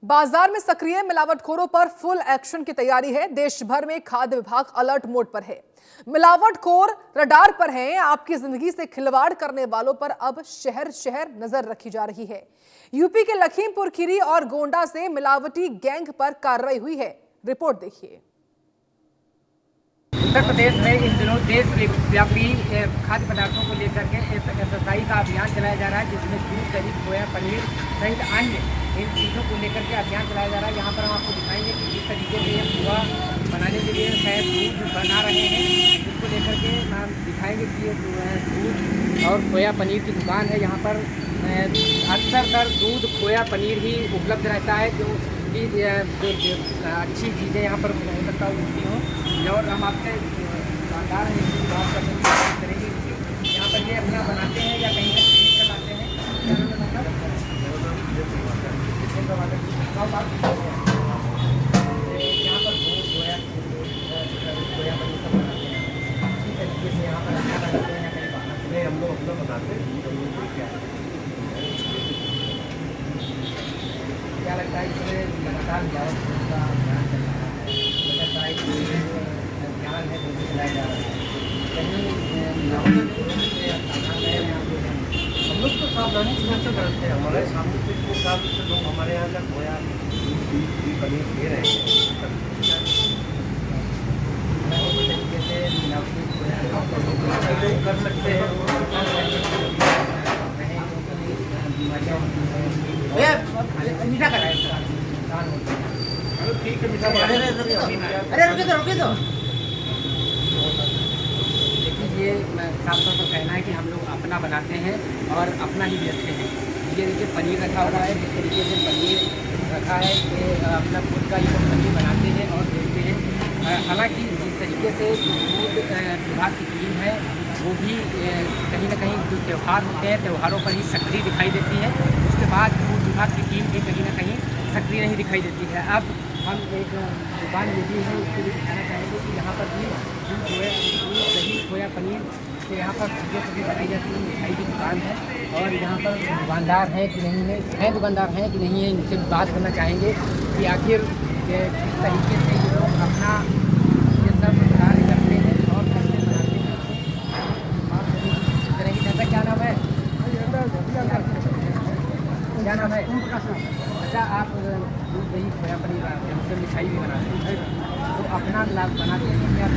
बाजार में सक्रिय मिलावटखोरों पर फुल एक्शन की तैयारी है। देश भर में खाद्य विभाग अलर्ट मोड पर है। मिलावटखोर रडार पर हैं। आपकी जिंदगी से खिलवाड़ करने वालों पर अब शहर शहर नजर रखी जा रही है। यूपी के लखीमपुर खीरी और गोंडा से मिलावटी गैंग पर कार्रवाई हुई है। रिपोर्ट देखिए। उत्तर प्रदेश में इन दिनों देशव्यापी खाद्य पदार्थों को लेकर के एसएसआई का अभियान चलाया जा रहा है, जिसमें दूध, दही, खोया, पनीर सहित अन्य इन चीज़ों को लेकर के अभियान चलाया जा रहा है। यहाँ पर हम आपको दिखाएंगे कि जिस तरीके से ये खोआ बनाने के लिए शायद दूध बना रहे हैं, इसको लेकर के हम दिखाएंगे कि ये दूध और खोया पनीर की दुकान है। यहाँ पर अक्सर दूध, खोया, पनीर ही उपलब्ध रहता है, जो अच्छी चीज़ें यहाँ पर हो सकता है मिलती हों। और हम आपसे दुकानदार हैं, बात करेंगे कि यहाँ पर ये अपना बनाते हैं या कहीं खरीद कर लाते हैं। यहाँ पर दूध, खोया पनीर सब बनाते हैं। इसी तरीके से यहाँ पर अच्छा बनाते हैं या कहीं बाहर से हम लोग अपना बनाते हैं। क्या लगता है इसमें लगातार मिलावट का ध्यान चल रहा है, ध्यान है जो भी चलाया जा रहा है, कहीं हम लोग तो सावधानी से करते हैं। हमारे सामने से इतने साल से लोग हमारे यहाँ का खोया पनीर दे रहे हैं, तरीके से मिलावटी खोया कर सकते हैं। मीठा कराए ठीक है, मीठा अरे रुके दो। लेकिन ये साफ तौर पर कहना है कि हम लोग अपना बनाते हैं और अपना ही बेचते हैं। ये देखिए पनीर रखा हुआ है, जिस तरीके से पनीर रखा है कि अपना खुद का ये पनीर बनाते हैं और बेचते हैं। हालांकि जिस तरीके से दूध विभाग की टीम है, वो भी कहीं ना कहीं जो त्यौहार होते हैं, त्यौहारों पर ही सक्रिय दिखाई देती है। उसके बाद दूध विभाग की टीम भी कहीं ना कहीं सक्रिय नहीं दिखाई देती है। अब हम एक दुकान ये भी है, उसको भी दिखाना चाहेंगे कि यहाँ पर भी दूध, दही, खोया, पनीर के यहाँ पर चीज़ें सभी बनाई जाती है। मिठाई की दुकान है और यहाँ पर दुकानदार हैं कि नहीं है, दुकानदार हैं कि नहीं है, इनसे बात करना चाहेंगे कि आखिर किस तरीके से ये लोग अपना ये सब कार्य करते हैं और कैसे बनाते हैं। क्या नाम है? क्या नाम है? अच्छा, आप दूध, दही, खोया, पनीर बनाते हैं, उससे मिठाई भी बनाते हैं, तो अपना लाभ बनाते हैं क्या?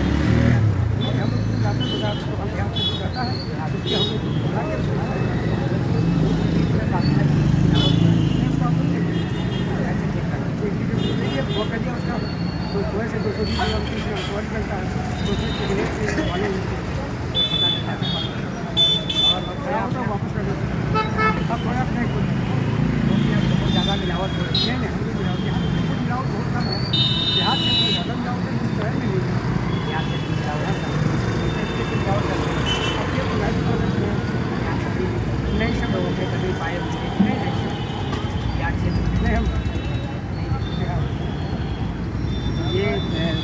बहुत ज़्यादा मिलावट हो रही है। मिलावट बहुत कम है। देहात में कोई ज़्यादा मिलावट है, शहर में नहीं है। देहात में मिलावट नहीं, सब लोगों के कभी पाए नहीं हम ये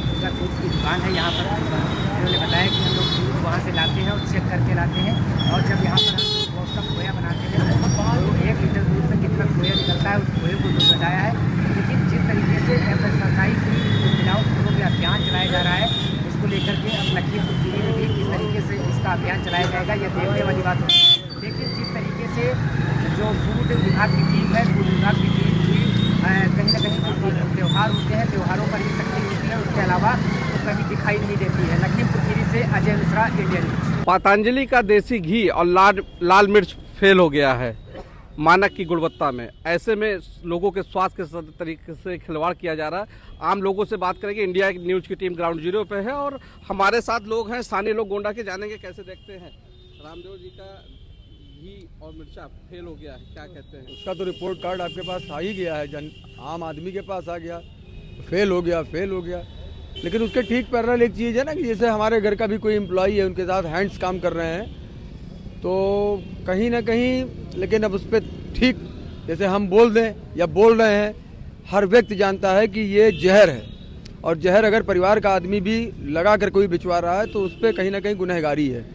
उसका दूध की दुकान है। यहाँ पर उन्होंने बताया कि हम लोग दूध वहाँ से लाते हैं और चेक करके लाते हैं, और जब यहाँ पर हम बहुत सा खोया बनाते हैं तो 1 लीटर दूध में कितना खोया निकलता है, उस खोए को दूध बताया है। लेकिन जिस तरीके से एसएसआई की मिलावटखोरों पे अभियान चलाया जा रहा है, इसको लेकर के अब लखीमपुर खीरी में भी किस तरीके से इसका अभियान चलाया जाएगा, यह देखने वाली बात होगी। लेकिन जिस तरीके से जो दूध विभाग की टीम है, दूध विभाग की टीम भी कहीं ना कहीं त्यौहार होते हैं, त्योहारों पर ही सक्रिय होती है, उसके अलावा तो कहीं दिखाई नहीं देती है। लखीमपुर खीरी से अजय मिश्रा, इंडियन न्यूज। पतंजलि का देसी घी और लाल मिर्च फेल हो गया है मानक की गुणवत्ता में। ऐसे में लोगों के स्वास्थ्य के तरीके से खिलवाड़ किया जा रहा है। आम लोगों से बात करेंगे। इंडिया न्यूज की टीम ग्राउंड जीरो पे है और हमारे साथ लोग हैं, स्थानीय लोग गोंडा के, जानेंगे कैसे देखते हैं। रामदेव जी का घी और मिर्चा फेल हो गया है, क्या कहते हैं? उसका तो रिपोर्ट कार्ड आपके पास आ ही गया है, आम आदमी के पास आ गया, फेल हो गया। लेकिन उसके ठीक पैरेलल एक चीज़ है ना कि जैसे हमारे घर का भी कोई एम्प्लॉई है, उनके साथ हैंड्स काम कर रहे हैं, तो कहीं ना कहीं, लेकिन अब उस पर ठीक जैसे हम बोल दें या बोल रहे हैं, हर व्यक्ति जानता है कि ये जहर है, और जहर अगर परिवार का आदमी भी लगा कर कोई बिचवा रहा है तो उस पर कहीं ना कहीं गुनहगारी है।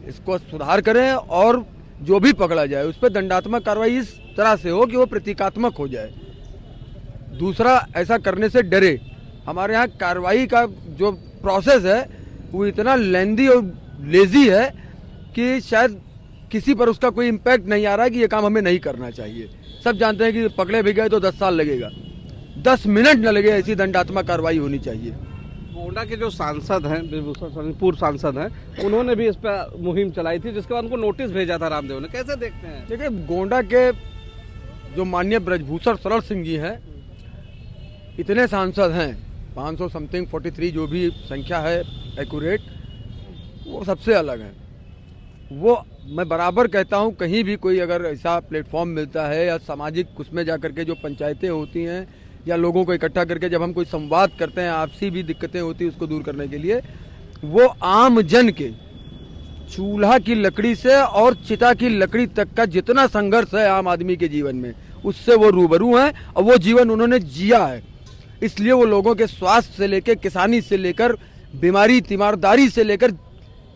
इसको सुधार करें और जो भी पकड़ा जाए उस पर दंडात्मक कार्रवाई इस तरह से हो कि वो प्रतीकात्मक हो जाए। दूसरा ऐसा करने से डरे। हमारे यहाँ कार्रवाई का जो प्रोसेस है वो इतना लेंदी और लेजी है कि शायद किसी पर उसका कोई इम्पैक्ट नहीं आ रहा है कि ये काम हमें नहीं करना चाहिए। सब जानते हैं कि पकड़े भी गए तो 10 साल लगेगा, 10 मिनट न लगे, ऐसी दंडात्मक कार्रवाई होनी चाहिए। गोंडा के जो सांसद हैं, ब्रजभूषण शरण पूर्व सांसद हैं, उन्होंने भी इस पर मुहिम चलाई थी, जिसके बाद उनको नोटिस भेजा था रामदेव ने। कैसे देखते हैं? देखिए, गोंडा के जो माननीय ब्रजभूषण शरण सिंह जी हैं, इतने सांसद हैं, 500 समथिंग 43 जो भी संख्या है एक्यूरेट, वो सबसे अलग है। वो मैं बराबर कहता हूँ, कहीं भी कोई अगर ऐसा प्लेटफॉर्म मिलता है या सामाजिक उसमें जा करके जो पंचायतें होती हैं या लोगों को इकट्ठा करके जब हम कोई संवाद करते हैं, आपसी भी दिक्कतें होती हैं उसको दूर करने के लिए, वो आम जन के चूल्हा की लकड़ी से और चिता की लकड़ी तक का जितना संघर्ष है आम आदमी के जीवन में, उससे वो रूबरू हैं और वो जीवन उन्होंने जिया है। इसलिए वो लोगों के स्वास्थ्य से लेकर, किसानी से लेकर, बीमारी तीमारदारी से लेकर,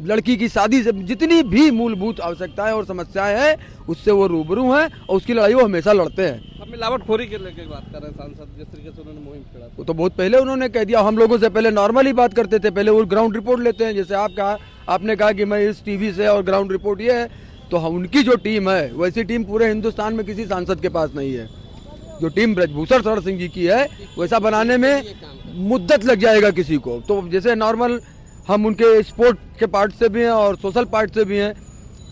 लड़की की शादी से, जितनी भी मूलभूत आवश्यकताएं और समस्याएं हैं उससे वो रूबरू हैं और उसकी लड़ाई वो हमेशा लड़ते हैं। अब मिलावटखोरी के लेकर बात कर रहे हैं सांसद, जिस तरीके से उन्होंने मुहिम छेड़ा, वो तो बहुत पहले उन्होंने कह दिया। हम लोगों से पहले नॉर्मली बात करते थे, पहले वो ग्राउंड रिपोर्ट लेते हैं। जैसे आपने कहा कि मैं इस टीवी से और ग्राउंड रिपोर्ट ये है, तो उनकी जो टीम है वैसी टीम पूरे हिंदुस्तान में किसी सांसद के पास नहीं है। जो टीम ब्रजभूषण शरण सिंह जी की है वैसा बनाने में मुद्दत लग जाएगा किसी को। तो जैसे नॉर्मल हम उनके स्पोर्ट के पार्ट से भी हैं और सोशल पार्ट से भी हैं,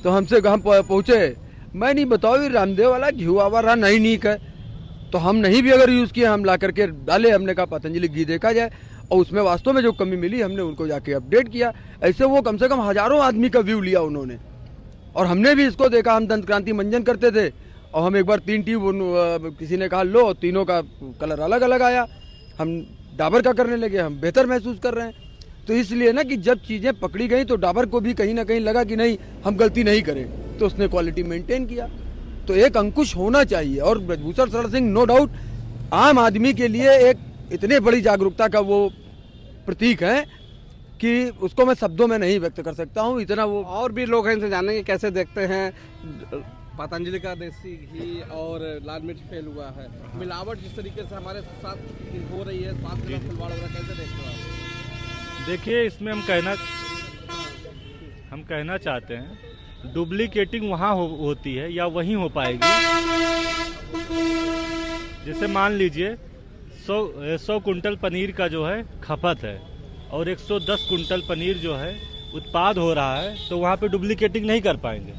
तो हमसे हम पहुँचे, मैं नहीं बताओ ये रामदेव वाला घी आवा रहा नहीं नीक है, तो हम नहीं भी अगर यूज़ किए, हम ला करके डाले। हमने कहा पतंजलि घी देखा जाए, और उसमें वास्तव में जो कमी मिली हमने उनको जाके अपडेट किया। ऐसे वो कम से कम हजारों आदमी का व्यू लिया उन्होंने, और हमने भी इसको देखा। हम दंत क्रांति मंजन करते थे और हम एक बार 3 ट्यूब किसी ने कहा लो, तीनों का कलर अलग अलग आया। हम डाबर का करने लगे, हम बेहतर महसूस कर रहे हैं। तो इसलिए ना कि जब चीज़ें पकड़ी गई तो डाबर को भी कहीं ना कहीं लगा कि नहीं, हम गलती नहीं करें, तो उसने क्वालिटी मेंटेन किया। तो एक अंकुश होना चाहिए, और ब्रजभूषण शरण सिंह नो डाउट आम आदमी के लिए एक इतने बड़ी जागरूकता का वो प्रतीक है कि उसको मैं शब्दों में नहीं व्यक्त कर सकता हूँ, इतना वो। और भी लोग हैं, इनसे जानेंगे कैसे देखते हैं पतंजलि का देसी घी और लाल मिर्च फेल हुआ है, मिलावट जिस तरीके से हमारे साथ हो रही है, स्वास्थ्य के साथ खिलवाड़ हो रहा है, कैसे देखते हो? देखिए, इसमें हम कहना चाहते हैं, डुप्लीकेटिंग वहाँ होती है या वहीं हो पाएगी। जैसे मान लीजिए 100 कुंटल पनीर का जो है खपत है और 110 कुंटल पनीर जो है उत्पाद हो रहा है, तो वहाँ पे डुप्लीकेटिंग नहीं कर पाएंगे।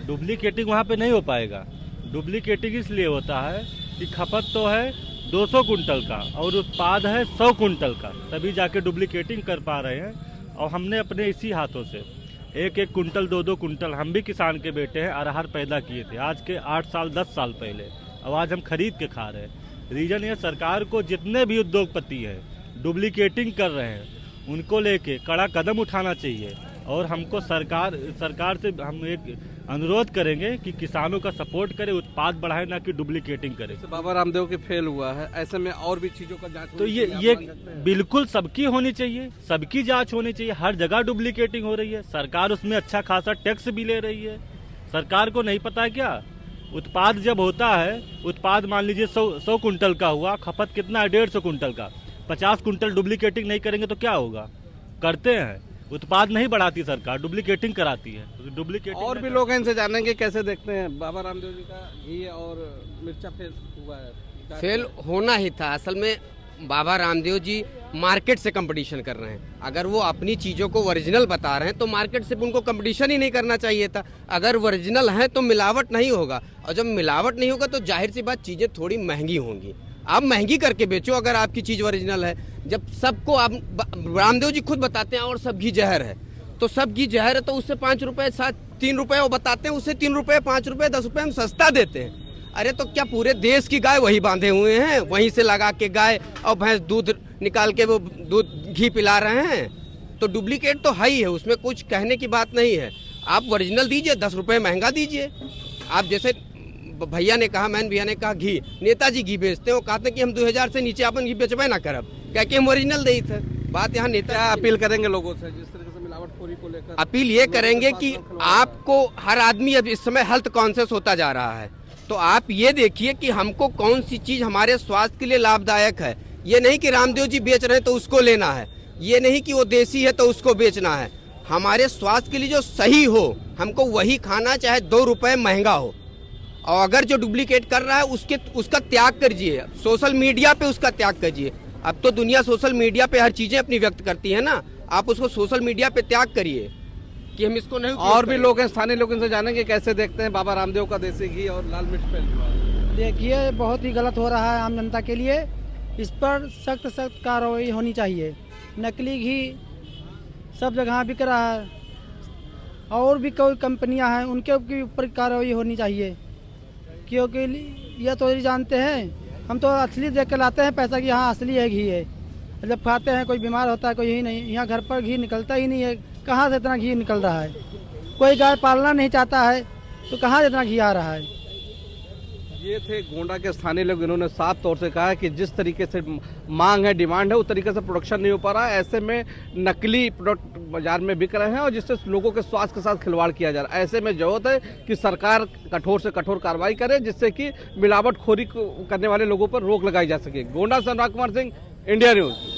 डुप्लीकेटिंग वहाँ पे नहीं हो पाएगा। डुप्लीकेटिंग इसलिए होता है कि खपत तो है 200 कुंटल का और उत्पाद है 100 कुंटल का, तभी जाके डुप्लीकेटिंग कर पा रहे हैं। और हमने अपने इसी हाथों से 1-1 कुंटल 2-2 कुंटल, हम भी किसान के बेटे हैं, अरहर पैदा किए थे आज के 8 साल 10 साल पहले। अब आज हम खरीद के खा रहे हैं। रीजन ये, सरकार को जितने भी उद्योगपति हैं डुप्लीकेटिंग कर रहे हैं, उनको लेके कड़ा कदम उठाना चाहिए। और हमको सरकार से हम एक अनुरोध करेंगे कि किसानों का सपोर्ट करे, उत्पाद बढ़ाए, ना कि डुप्लीकेटिंग करे। बाबा रामदेव के फेल हुआ है, ऐसे में और भी चीजों का जांच तो ये बिल्कुल सबकी होनी चाहिए, सबकी जांच होनी चाहिए। हर जगह डुप्लीकेटिंग हो रही है, सरकार उसमें अच्छा खासा टैक्स भी ले रही है। सरकार को नहीं पता है क्या? उत्पाद जब होता है, उत्पाद मान लीजिए 100 कुंटल का हुआ, खपत कितना है 150 कुंटल का, 50 कुंटल डुप्लीकेटिंग नहीं करेंगे तो क्या होगा? करते हैं, उत्पाद नहीं बढ़ाती सरकार, डुप्लीकेटिंग कराती है। डुप्लीकेटिंग और भी लोग हैं, इनसे जानेंगे कैसे देखते हैं बाबा रामदेव जी का घी और मिर्चा फेल हुआ है। फेल होना ही था। असल में बाबा रामदेव जी मार्केट से कंपटीशन कर रहे हैं। अगर वो अपनी चीज़ों को ओरिजिनल बता रहे हैं तो मार्केट से उनको कंपटीशन ही नहीं करना चाहिए था। अगर ओरिजिनल है तो मिलावट नहीं होगा, और जब मिलावट नहीं होगा तो जाहिर सी बात चीज़ें थोड़ी महंगी होंगी। आप महंगी करके बेचो अगर आपकी चीज़ ओरिजिनल है। जब सबको आप, रामदेव जी खुद बताते हैं और सब घी जहर है, तो सब घी जहर है तो उससे 5 रुपये 3 रुपये वो बताते हैं, उससे 3 रुपये 5 रुपये 10 रुपये हम सस्ता देते हैं। अरे तो क्या पूरे देश की गाय वही बांधे हुए हैं, वहीं से लगा के गाय और भैंस दूध निकाल के वो दूध घी पिला रहे हैं? तो डुप्लीकेट तो है ही है, उसमें कुछ कहने की बात नहीं है। आप ओरिजिनल दीजिए, 10 रुपये महंगा दीजिए। आप जैसे भैया ने कहा, मैन भैया ने कहा घी, नेताजी घी बेचते हैं, वो कहते हैं कि हम 2000 से नीचे अपन घी बेचबे ना करब, क्या कि हम ओरिजिनल दे थे। बात यहाँ नेता अपील करेंगे लोगों से जिस तरह से मिलावटखोरी को लेकर? अपील ये करेंगे कि आपको हर आदमी अब इस समय हेल्थ कॉन्शियस होता जा रहा है, तो आप ये देखिए कि हमको कौन सी चीज हमारे स्वास्थ्य के लिए लाभदायक है। ये नहीं कि रामदेव जी बेच रहे हैं तो उसको लेना है, ये नहीं कि वो देसी है तो उसको बेचना है। हमारे स्वास्थ्य के लिए जो सही हो हमको वही खाना, चाहे 2 रुपए महंगा हो। और अगर जो डुप्लीकेट कर रहा है उसका त्याग करिए, सोशल मीडिया पे उसका त्याग कीजिए। अब तो दुनिया सोशल मीडिया पे हर चीजें अपनी व्यक्त करती है ना, आप उसको सोशल मीडिया पे त्याग करिए कि हम इसको नहीं। और भी लोग हैं, स्थानीय लोग, इनसे जानेंगे कैसे देखते हैं बाबा रामदेव का देसी घी और लाल मिर्च फेल हुआ। देखिए बहुत ही गलत हो रहा है आम जनता के लिए, इस पर सख्त कार्रवाई होनी चाहिए। नकली घी सब जगह बिक रहा है, और भी कोई कंपनियां हैं उनके ऊपर कार्रवाई होनी चाहिए, क्योंकि यह तो ये जानते हैं हम तो असली देख के लाते हैं पैसा कि हाँ असली है घी है। जब खाते हैं कोई बीमार होता है कोई यही नहीं, यहाँ घर पर घी निकलता ही नहीं है। कहाँ से इतना घी निकल रहा है? कोई गाय पालना नहीं चाहता है तो कहाँ से इतना घी आ रहा है? ये थे गोंडा के स्थानीय लोग, इन्होंने साफ तौर से कहा है कि जिस तरीके से मांग है, डिमांड है, उस तरीके से प्रोडक्शन नहीं हो पा रहा है। ऐसे में नकली प्रोडक्ट बाजार में बिक रहे हैं और जिससे लोगों के स्वास्थ्य के साथ खिलवाड़ किया जा रहा है। ऐसे में जरूरत है कि सरकार कठोर से कठोर कार्रवाई करे, जिससे कि मिलावटखोरी करने वाले लोगों पर रोक लगाई जा सके। गोंडा से अनुराग कुमार सिंह, इंडिया न्यूज।